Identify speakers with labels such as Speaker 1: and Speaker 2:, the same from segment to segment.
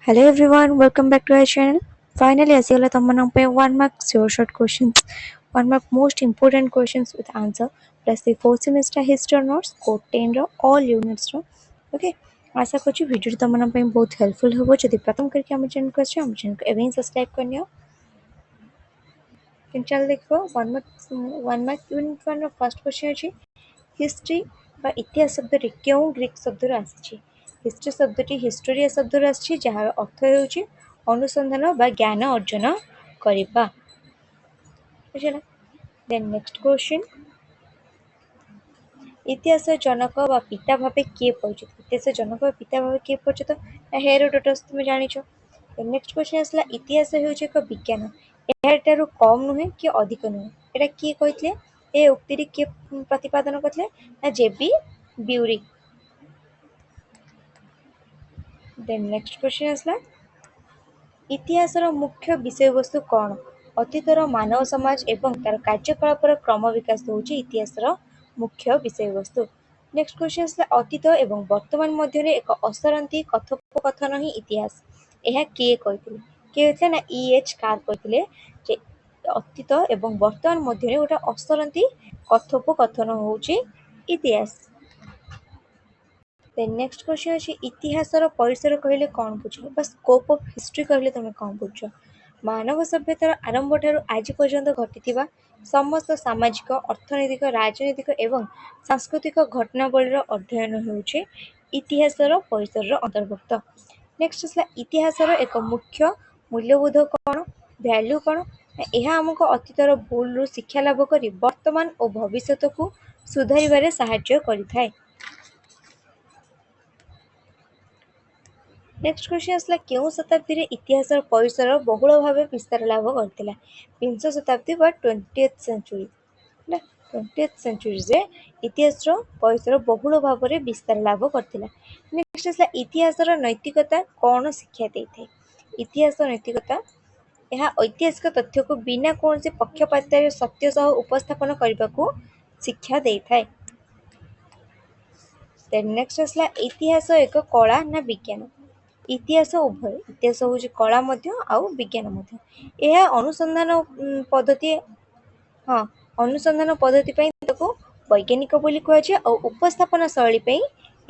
Speaker 1: Hello everyone, welcome back to our channel. Finally, ଆସିଗଲା ତମମାନଙ୍କ ପାଇଁ 1 mark sure short questions. 1 mark most important questions with answer plus the 4th semester history notes code 10 ର all units ର. Okay, आशा କରୁଛି ଭିଡ଼ିଓଟି ତମମାନଙ୍କ ପାଇଁ ବହୁତ helpful ହେବ। ଯଦି ପ୍ରଥମ କରିକି ଆମ ଚ୍ୟାନେଲକୁ ଆସିଛ ଆମ ଚ୍ୟାନେଲକୁ ଏବେ ହିଁ ସବସ୍କ୍ରାଇବ୍ କରିନିଅ। ଚାଲ ଦେଖିବ 1 mark ୟୁନିଟ୍ 1 ର ଫାର୍ଷ୍ଟ କ୍ୱେଶ୍ଚନ୍ ଅଛି ହିଷ୍ଟ୍ରି ବା ଇତିହାସ ଶବ୍ଦଟି କେଉଁ ଗ୍ରୀକ୍ ଶବ୍ଦରୁ ଆସିଛି? ହିଷ୍ଟ୍ରି ଶବ୍ଦଟି ହିଷ୍ଟୋରିଆ ଶବ୍ଦରୁ ଆସିଛି ଯାହାର ଅର୍ଥ ହେଉଛି ଅନୁସନ୍ଧାନ ବା ଜ୍ଞାନ ଅର୍ଜନ କରିବା। ବୁଝିଲା? ଦେନ୍ ନେକ୍ସଟ କ୍ୱେଶ୍ଚନ୍ ଇତିହାସ ଜନକ ବା ପିତା ଭାବେ କିଏ ପରିଚିତ? ଇତିହାସ ଜନକ ବା ପିତା ଭାବେ କିଏ ପରିଚିତ? ହେରୋଡୋଟସ୍ ତୁମେ ଜାଣିଛ। ନେକ୍ସଟ କ୍ୱେଶ୍ଚନ୍ ଆସିଲା ଇତିହାସ ହେଉଛି ଏକ ବିଜ୍ଞାନ ଏହାଠାରୁ କମ୍ ନୁହେଁ କି ଅଧିକ ନୁହେଁ। ଏଇଟା କିଏ କହିଥିଲେ? ଏ ଉକ୍ତିଟି କିଏ ପ୍ରତିପାଦନ କରିଥିଲେ? ନା ଜେବି ବ୍ୟୁରିକ୍। ଦେନ୍ ନେକ୍ସଟ କ୍ୱେଶ୍ଚନ୍ ଆସିଲା ଇତିହାସର ମୁଖ୍ୟ ବିଷୟବସ୍ତୁ କ'ଣ? ଅତୀତର ମାନବ ସମାଜ ଏବଂ ତାର କାର୍ଯ୍ୟକଳାପର କ୍ରମ ବିକାଶ ହେଉଛି ଇତିହାସର ମୁଖ୍ୟ ବିଷୟବସ୍ତୁ। ନେକ୍ସଟ କ୍ୱେଶ୍ଚନ୍ ଆସିଲା ଅତୀତ ଏବଂ ବର୍ତ୍ତମାନ ମଧ୍ୟରେ ଏକ ଅସରନ୍ତି କଥୋପକଥନ ହିଁ ଇତିହାସ। ଏହା କିଏ କହିଥିଲେ? କିଏ କହିଥିଲେ? ନା E.H. କାର୍ କହିଥିଲେ ଯେ ଅତୀତ ଏବଂ ବର୍ତ୍ତମାନ ମଧ୍ୟରେ ଗୋଟେ ଅସରନ୍ତି କଥୋପକଥନ ହେଉଛି ଇତିହାସ। ଦେନ୍ ନେକ୍ସଟ କ୍ୱେଶ୍ଚନ୍ ଅଛି ଇତିହାସର ପରିସର କହିଲେ କ'ଣ ବୁଝ? ବା ସ୍କୋପ୍ ଅଫ୍ ହିଷ୍ଟ୍ରି କହିଲେ ତମେ କ'ଣ ବୁଝ? ମାନବ ସଭ୍ୟତାର ଆରମ୍ଭଠାରୁ ଆଜି ପର୍ଯ୍ୟନ୍ତ ଘଟିଥିବା ସମସ୍ତ ସାମାଜିକ, ଅର୍ଥନୈତିକ, ରାଜନୈତିକ ଏବଂ ସାଂସ୍କୃତିକ ଘଟଣାବଳୀର ଅଧ୍ୟୟନ ହେଉଛି ଇତିହାସର ପରିସରର ଅନ୍ତର୍ଭୁକ୍ତ। ନେକ୍ସଟ ଆସିଲା ଇତିହାସର ଏକ ମୁଖ୍ୟ ମୂଲ୍ୟବୋଧ କ'ଣ? ଭ୍ୟାଲ୍ୟୁ କ'ଣ? ଏହା ଆମକୁ ଅତୀତର ଭୁଲରୁ ଶିକ୍ଷା ଲାଭ କରି ବର୍ତ୍ତମାନ ଓ ଭବିଷ୍ୟତକୁ ସୁଧାରିବାରେ ସାହାଯ୍ୟ କରିଥାଏ। ନେକ୍ସଟ କ୍ୱେଶ୍ଚନ୍ ଆସିଲା କେଉଁ ଶତାବ୍ଦୀରେ ଇତିହାସର ପରିସର ବହୁଳ ଭାବେ ବିସ୍ତାର ଲାଭ କରିଥିଲା? ବିଂଶ ଶତାବ୍ଦୀ ବା 20th century। ହେଲା 20th centuryରେ ଇତିହାସର ପରିସର ବହୁଳ ଭାବରେ ବିସ୍ତାର ଲାଭ କରିଥିଲା। ନେକ୍ସଟ ଆସିଲା ଇତିହାସର ନୈତିକତା କ'ଣ ଶିକ୍ଷା ଦେଇଥାଏ? ଇତିହାସ ନୈତିକତା ଏହା ଐତିହାସିକ ତଥ୍ୟକୁ ବିନା କୌଣସି ପକ୍ଷପାତରେ ସତ୍ୟ ସହ ଉପସ୍ଥାପନ କରିବାକୁ ଶିକ୍ଷା ଦେଇଥାଏ। ଦେନ୍ ନେକ୍ସଟ ଆସିଲା ଇତିହାସ ଏକ କଳା ନା ବିଜ୍ଞାନ? ଇତିହାସ ଉଭୟ। ଇତିହାସ ହେଉଛି କଳା ମଧ୍ୟ ଆଉ ବିଜ୍ଞାନ ମଧ୍ୟ। ଏହା ଅନୁସନ୍ଧାନ ପଦ୍ଧତି ପାଇଁ ତାକୁ ବୈଜ୍ଞାନିକ ବୋଲି କୁହାଯାଏ ଆଉ ଉପସ୍ଥାପନା ଶୈଳୀ ପାଇଁ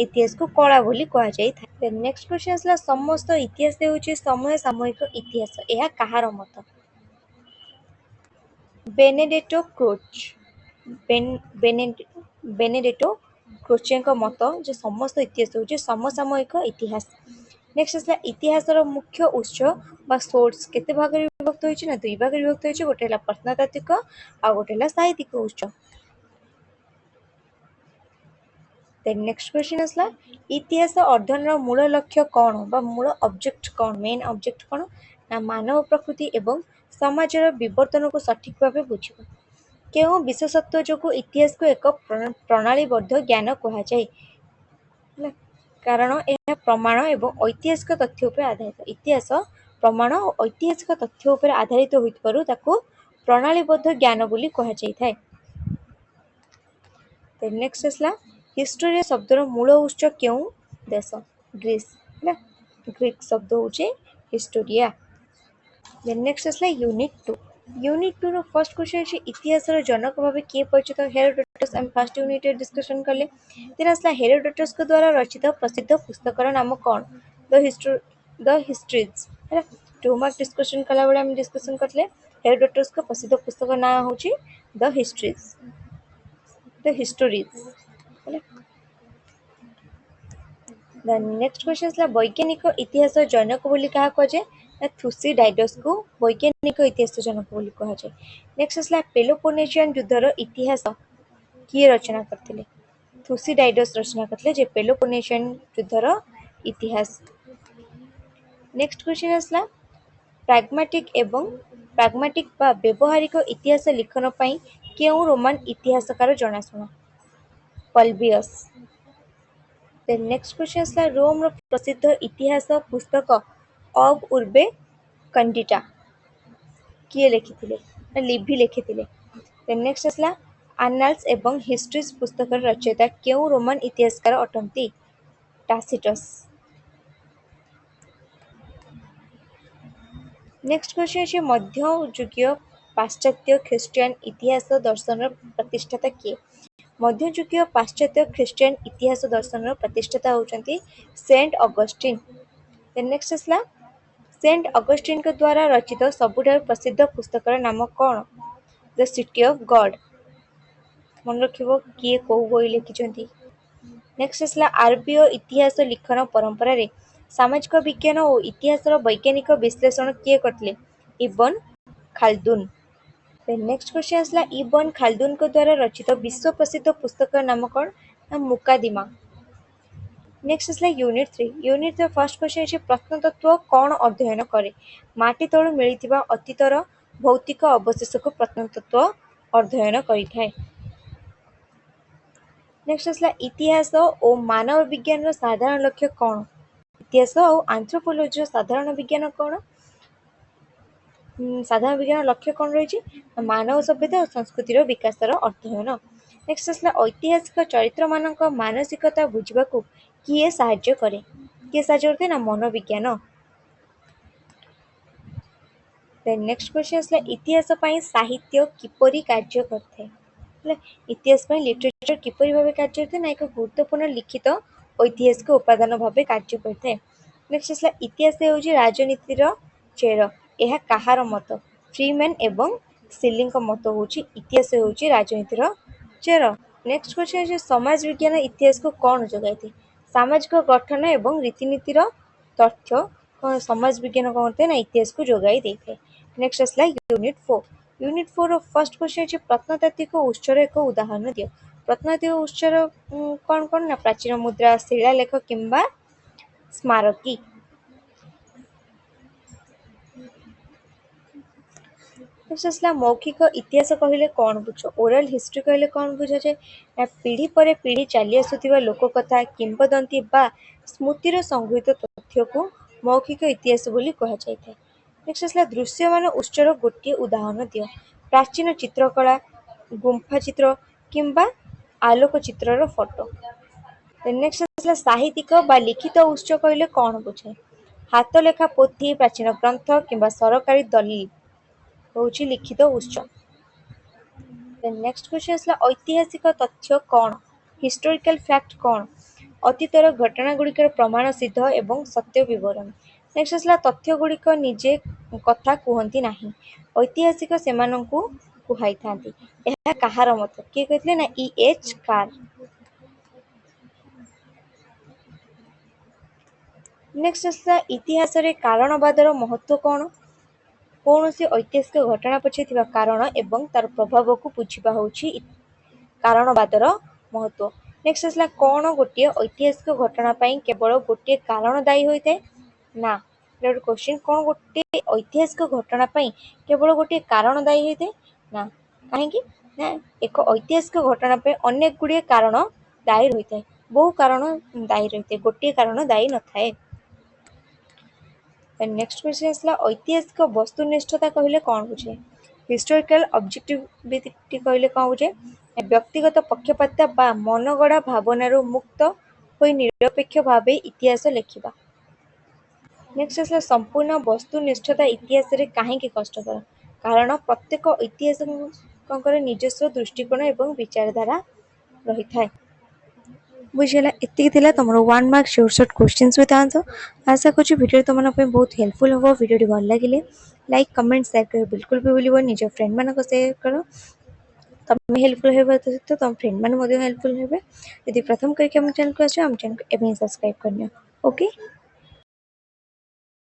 Speaker 1: ଇତିହାସକୁ କଳା ବୋଲି କୁହାଯାଇଥାଏ। ଦେନ୍ ନେକ୍ସଟ କ୍ୱେଶ୍ଚନ୍ ଆସିଲା ସମସ୍ତ ଇତିହାସ ହେଉଛି ସମୟ ସାମୟିକ ଇତିହାସ ଏହା କାହାର ମତ? ବେନେଡେଟୋ କ୍ରୋଚ୍। ବେନେଡେଟୋ କ୍ରୋଚେଙ୍କ ମତ ଯେ ସମସ୍ତ ଇତିହାସ ହେଉଛି ସମସାମୟିକ ଇତିହାସ। ନେକ୍ସଟ ଆସିଲା ଇତିହାସର ମୁଖ୍ୟ ଉତ୍ସ ବା ସୋର୍ସ କେତେ ଭାଗରେ ବିଭକ୍ତ ହୋଇଛି? ନା 2 ଭାଗରେ ବିଭକ୍ତ ହୋଇଛି। ଗୋଟେ ହେଲା ପ୍ରତ୍ନତାତ୍ତ୍ୱିକ ଆଉ ଗୋଟେ ହେଲା ସାହିତ୍ୟିକ ଉତ୍ସ। ଦେନ୍ ନେକ୍ସଟ କ୍ୱେଶ୍ଚନ୍ ଆସିଲା ଇତିହାସ ଅଧ୍ୟୟନର ମୂଳ ଲକ୍ଷ୍ୟ କ'ଣ ବା ମୂଳ ଅବଜେକ୍ଟ କ'ଣ? ମେନ୍ ଅବଜେକ୍ଟ କ'ଣ? ନା ମାନବ ପ୍ରକୃତି ଏବଂ ସମାଜର ବିବର୍ତ୍ତନକୁ ସଠିକ ଭାବେ ବୁଝିବା। କେଉଁ ବିଶେଷତ୍ୱ ଯୋଗୁଁ ଇତିହାସକୁ ଏକ ପ୍ରଣାଳୀବଦ୍ଧ ଜ୍ଞାନ କୁହାଯାଏ? କାରଣ ଏହା ପ୍ରମାଣ ଏବଂ ଐତିହାସିକ ତଥ୍ୟ ଉପରେ ଆଧାରିତ। ଇତିହାସ ପ୍ରମାଣ ଓ ଐତିହାସିକ ତଥ୍ୟ ଉପରେ ଆଧାରିତ ହୋଇଥିବାରୁ ତାକୁ ପ୍ରଣାଳୀବଦ୍ଧ ଜ୍ଞାନ ବୋଲି କୁହାଯାଇଥାଏ। ଦେନ୍ ନେକ୍ସଟ ଆସିଲା ହିଷ୍ଟୋରିଆ ଶବ୍ଦର ମୂଳ ଉତ୍ସ କେଉଁ ଦେଶ? ଗ୍ରୀସ୍। ହେଲା ଗ୍ରୀକ୍ ଶବ୍ଦ ହେଉଛି ହିଷ୍ଟୋରିଆ। ଦେନ୍ ନେକ୍ସଟ ଆସିଲା ୟୁନିଟ୍ 2। ୟୁନିଟ୍ 2 ର ଫାର୍ଷ୍ଟ କ୍ୱେଶ୍ଚନ୍ ଅଛି ଇତିହାସର ଜନକ ଭାବେ କିଏ ପରିଚିତ? ହେରୋଡୋଟସ୍। ଆମେ ଫାର୍ଷ୍ଟ ୟୁନିଟ୍ରେ ଡିସ୍କସନ୍ କଲେ। ଦେନ୍ ଆସିଲା ହେରୋଡୋଟସ୍ଙ୍କ ଦ୍ୱାରା ରଚିତ ପ୍ରସିଦ୍ଧ ପୁସ୍ତକର ନାମ କ'ଣ? ଦ ହିଷ୍ଟ୍ରିଜ୍। ହେଲା 2 ମାର୍କ ଡିସ୍କସନ୍ କଲାବେଳେ ଆମେ ଡିସ୍କସନ୍ କରିଥିଲେ ହେରୋଡୋଟସ୍ଙ୍କ ପ୍ରସିଦ୍ଧ ପୁସ୍ତକ ନାଁ ହେଉଛି ଦ ହିଷ୍ଟୋରିଜ୍। ହେଲା ନେକ୍ସଟ କ୍ୱେଶ୍ଚନ୍ ଆସିଲା ବୈଜ୍ଞାନିକ ଇତିହାସ ଜନକ ବୋଲି କାହା କୁହାଯାଏ? ନା ଥୁସିଡାଇଡସ୍କୁ ବୈଜ୍ଞାନିକ ଇତିହାସ ଜନକ ବୋଲି କୁହାଯାଏ। ନେକ୍ସଟ ଆସିଲା ପେଲୋପୋନେସିଆନ୍ ଯୁଦ୍ଧର ଇତିହାସ କିଏ ରଚନା କରିଥିଲେ? ଥୁସିଡାଇଡସ୍ ରଚନା କରିଥିଲେ ଯେ ପେଲୋପୋନେସିଆନ୍ ଯୁଦ୍ଧର ଇତିହାସ। ନେକ୍ସଟ କ୍ୱେଶ୍ଚନ୍ ଆସିଲା ପ୍ରାଗ୍ମାଟିକ ବା ବ୍ୟବହାରିକ ଇତିହାସ ଲିଖନ ପାଇଁ କେଉଁ ରୋମାନ ଇତିହାସକାର ଜଣାଶୁଣା? ପଲ୍ବିୟସ୍। ଦେନ୍ ନେକ୍ସଟ କ୍ୱେଶ୍ଚନ୍ ଆସିଲା ରୋମର ପ୍ରସିଦ୍ଧ ଇତିହାସ ପୁସ୍ତକ ଅବ୍ ଉର୍ବେ କଣ୍ଡିଟା କିଏ ଲେଖିଥିଲେ? ଲିଭି ଲେଖିଥିଲେ। ଦେନ୍ ନେକ୍ସଟ ଆସିଲା ଆନାଲ୍ସ ଏବଂ ହିଷ୍ଟ୍ରିଜ୍ ପୁସ୍ତକର ରଚୟିତା କେଉଁ ରୋମାନ ଇତିହାସକାର ଅଟନ୍ତି? ଟାସିଟସ୍। नेक्स्ट क्वेश्चन है मध्ययुगीय पाश्चात्य ख्रीष्टियान इतिहास दर्शन प्रतिष्ठाता किए मध्ययुगीय पाश्चात्य ख्रीष्टियान इतिहास दर्शन प्रतिष्ठाता होउचंती सेंट अगस्टिन। देन नेक्स्ट आसला सेंट अगस्टिन के द्वारा रचित सबुठारु प्रसिद्ध पुस्तकर नाम कौन? The city of God. मन रखिबो किए कोउ बही लिखिचंती। नेक्स्ट आसला आरबीओ इतिहास लिखन परंपरा रे सामाजिक विज्ञान और इतिहास वैज्ञानिक विश्लेषण किए करथिले? इब्न खालदुन। नेक्स्ट क्वेश्चन आसला इब्न खालदुन के द्वारा रचित विश्व प्रसिद्ध पुस्तक नाम कौन? ना मुकादिमा। नेक्स्ट आसला यूनिट 3। यूनिट 3 फर्स्ट क्वेश्चन है प्रत्नतत्व कौन अध्ययन करे? माटी तळु मिलिथिबा अतीतर भौतिक अवशेष को प्रत्नतत्व अध्ययन करिथाय। नेक्स्ट आसला इतिहास और मानव विज्ञान साधारण लक्ष्य कौन? इतिहास और आंथ्रोपोलॉजी साधारण विज्ञान कौन? साधारण विज्ञान लक्ष्य कौन रही? मानव सभ्यता और संस्कृतिर विकासर अध्ययन। नेक्स्ट आसला ऐतिहासिक चरित्र मानक मानसिकता बुझिबाकू किए साहाय्य करे? किए साहाय्य करते ना मनोविज्ञान। देन नेक्स्ट क्वेश्चन आसला इतिहास पई साहित्य किपरि कार्य करथे? इतिहास पई लिटरेचर किपरि भाबे कार्य करथे ना एक गुरुत्वपूर्ण लिखित ऐतिहासिक उपादान भाबे कार्य करथे। नेक्स्ट आसला इतिहास हेउची राजनीतिर चेर ଏହା କାହାର ମତ? ଫ୍ରିମ୍ୟାନ୍ ଏବଂ ସିଲିଙ୍କ ମତ ହେଉଛି ଇତିହାସ ହେଉଛି ରାଜନୀତିର ଚେର। ନେକ୍ସଟ କ୍ୱେଶ୍ଚନ ଅଛି ସମାଜ ବିଜ୍ଞାନ ଇତିହାସକୁ କ'ଣ ଯୋଗାଇଥାଏ? ସାମାଜିକ ଗଠନ ଏବଂ ରୀତିନୀତିର ତଥ୍ୟ ସମାଜ ବିଜ୍ଞାନ କ'ଣ କରିଥାଏ ନା ଇତିହାସକୁ ଯୋଗାଇ ଦେଇଥାଏ। ନେକ୍ସଟ ଆସିଲା ୟୁନିଟ୍ 4। ୟୁନିଟ୍ 4 ର ଫର୍ଷ୍ଟ କ୍ୱେଶ୍ଚନ ଅଛି ପ୍ରତ୍ନତାତ୍ତ୍ୱିକ ଉତ୍ସର ଏକ ଉଦାହରଣ ଦିଅ। ପ୍ରତ୍ନତାତ୍ତ୍ୱିକ ଉତ୍ସର କ'ଣ କ'ଣ ନା ପ୍ରାଚୀନ ମୁଦ୍ରା, ଶିଳାଲେଖ କିମ୍ବା ସ୍ମାରକୀ। नेक्स्ट मौखिक इतिहास कहले कौन बुझ? ओराल हिस्ट्री कहले कौन बुझा जाए? पीढ़ी पर पीढ़ी चली आसुथिबा लोककथा किंवदंती बा स्मृतिर संगृहीत तथ्य को मौखिक इतिहास बोली कहा जाए। नेक्स्ट दृश्यमान उत्सर गोटे उदाहरण दियो। प्राचीन चित्रकला, गुंफा चित्र किंबा आलोक चित्रर फोटो। नेक्स्ट साहित्यिक बा लिखित उत्स कहले कौन बुझाए? हाथ लेखा पोथी, प्राचीन ग्रंथ किंबा सरकारी दलिल होची लिखित उत्स। नेक्स्ट क्वेश्चन आसला ऐतिहासिक तथ्य कौन? हिस्टोरिकल फैक्ट कौन? अतीतर घटना गुड़िकर प्रमाण सिद्ध एवं सत्य विवरण। नेक्स्ट आसला तथ्य गुड़िक निजे कथा कहती नहीं, ऐतिहासिक सेमानंकु कुहाई थांती। यह कहार मत? किए कहथिले ना E.H. कार। नेक्स्ट आसला इतिहास रे कारणवादर महत्व कौन? कौन से ऐतिहासिक घटना पछे थिबा कारण एवं तार प्रभाव को बुझिबा होची कारणवादर महत्व। नेक्स्ट आसला कौन गोटे ऐतिहासिक घटना पई केवल गोटे कारण दायी होइते? ना गोटे क्वेश्चन कौन गोटे ऐतिहासिक घटना पई केवल गोटे कारण दायी होइते? ना काहेकि ना एक ऐतिहासिक घटना पे अनेक गुड़िए कारण दायी होइते, बहु कारण दायी रहते, गोटे कारण दायी न थाए। नेक्स्ट क्वेश्चन आसला ऐतिहासिक वस्तुनिष्ठता कहले कौन बुझे? हिस्टोरिकल ऑब्जेक्टिविटी कहले कौन बुझे? व्यक्तिगत पक्षपात बा मनगढ़ा भावनारू मुक्त होई निरपेक्ष भावे इतिहास लेखिबा। नेक्स्ट आसला संपूर्ण वस्तुनिष्ठता इतिहास रे काहेकि कष्टकर? कारण प्रत्येक ऐतिहासिकଙ୍କର ନିଜସ୍ୱ दृष्टिकोण एवं विचारधारा रही थाए। बुझेला एतिक थिला तमरो 1 mark short short questions with answer. आशा करूँ वीडियो तुम बहुत हेल्पफुल हम। वीडियो भल लगे लाइक कमेंट शेयर कर बिल्कुल भी भूल निज फ्रेंड मान शेयर कर। तुम हेल्पफुल होगा तो तुम फ्रेंड मैंने हेल्पफुल हे। यदि प्रथम करके चैनल को आम चैनल को सब्सक्राइब करनी ओके।